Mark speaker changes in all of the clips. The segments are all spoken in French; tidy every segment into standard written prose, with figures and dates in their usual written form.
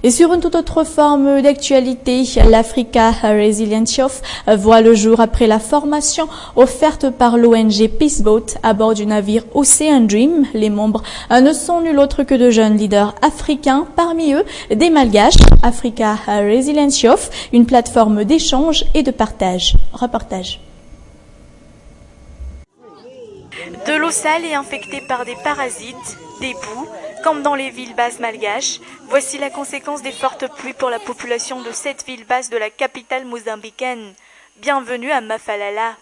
Speaker 1: Et sur une toute autre forme d'actualité, l'Africa Resilience Youth voit le jour après la formation offerte par l'ONG Peaceboat à bord du navire Ocean Dream. Les membres ne sont nul autre que de jeunes leaders africains, parmi eux des Malgaches. Africa Resilience Youth, une plateforme d'échange et de partage. Reportage.
Speaker 2: De l'eau sale et infectée par des parasites, des boues, comme dans les villes basses malgaches, voici la conséquence des fortes pluies pour la population de 7 villes basses de la capitale mozambicaine. Bienvenue à Mafalala.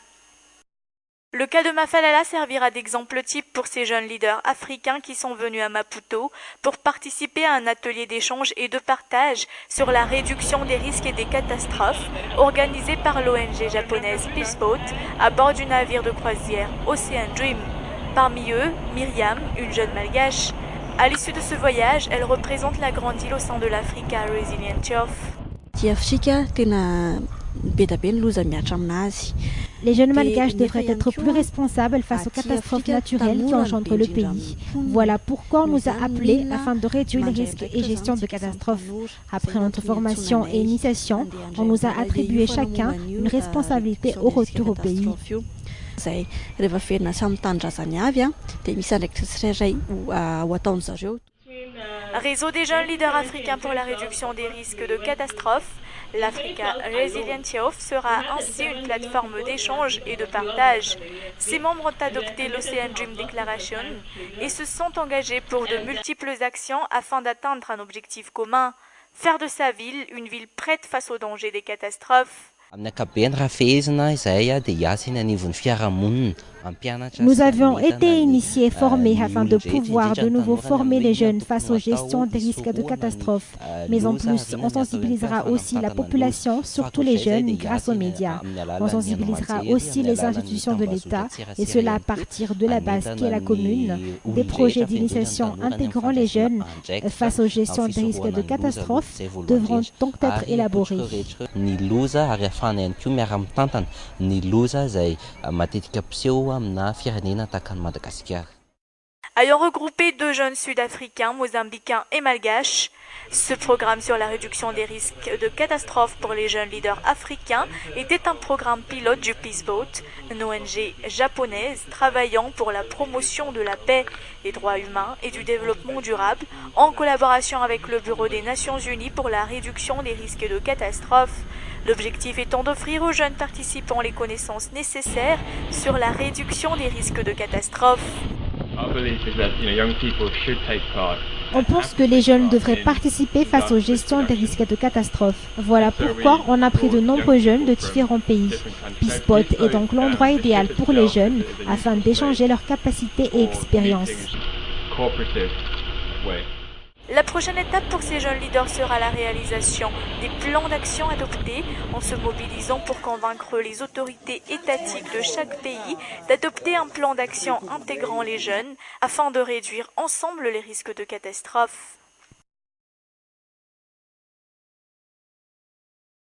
Speaker 2: Le cas de Mafalala servira d'exemple type pour ces jeunes leaders africains qui sont venus à Maputo pour participer à un atelier d'échange et de partage sur la réduction des risques et des catastrophes organisé par l'ONG japonaise Peaceboat à bord du navire de croisière Ocean Dream. Parmi eux, Myriam, une jeune malgache. À l'issue de ce voyage, elle représente la grande île au sein de l'Africa Resilience Youth.
Speaker 3: Les jeunes malgaches devraient être plus responsables face aux catastrophes naturelles qui engendrent le pays. Voilà pourquoi on nous a appelés afin de réduire les risques et gestion de catastrophes. Après notre formation et initiation, on nous a attribué chacun une responsabilité au retour au pays.
Speaker 2: Réseau des jeunes leaders africains pour la réduction des risques de catastrophes, l'Africa Resilience Youth sera ainsi une plateforme d'échange et de partage. Ses membres ont adopté l'Ocean Dream Declaration et se sont engagés pour de multiples actions afin d'atteindre un objectif commun, faire de sa ville une ville prête face aux dangers des catastrophes.
Speaker 3: Nous avions été initiés et formés afin de pouvoir de nouveau former les jeunes face aux gestions des risques de catastrophes. Mais en plus, on sensibilisera aussi la population, surtout les jeunes, grâce aux médias. On sensibilisera aussi les institutions de l'État, et cela à partir de la base qui est la commune. Des projets d'initiation intégrant les jeunes face aux gestions des risques de catastrophes devront donc être élaborés.
Speaker 2: Ayant regroupé 2 jeunes sud-africains, mozambicains et malgaches, ce programme sur la réduction des risques de catastrophes pour les jeunes leaders africains était un programme pilote du Peaceboat, une ONG japonaise travaillant pour la promotion de la paix, des droits humains et du développement durable, en collaboration avec le Bureau des Nations Unies pour la réduction des risques de catastrophes. L'objectif étant d'offrir aux jeunes participants les connaissances nécessaires sur la réduction des risques de catastrophes.
Speaker 3: On pense que les jeunes devraient participer face aux gestions des risques de catastrophes. Voilà pourquoi on a pris de nombreux jeunes de différents pays. Peaceboat est donc l'endroit idéal pour les jeunes afin d'échanger leurs capacités et expériences.
Speaker 2: La prochaine étape pour ces jeunes leaders sera la réalisation des plans d'action adoptés en se mobilisant pour convaincre les autorités étatiques de chaque pays d'adopter un plan d'action intégrant les jeunes afin de réduire ensemble les risques de catastrophes.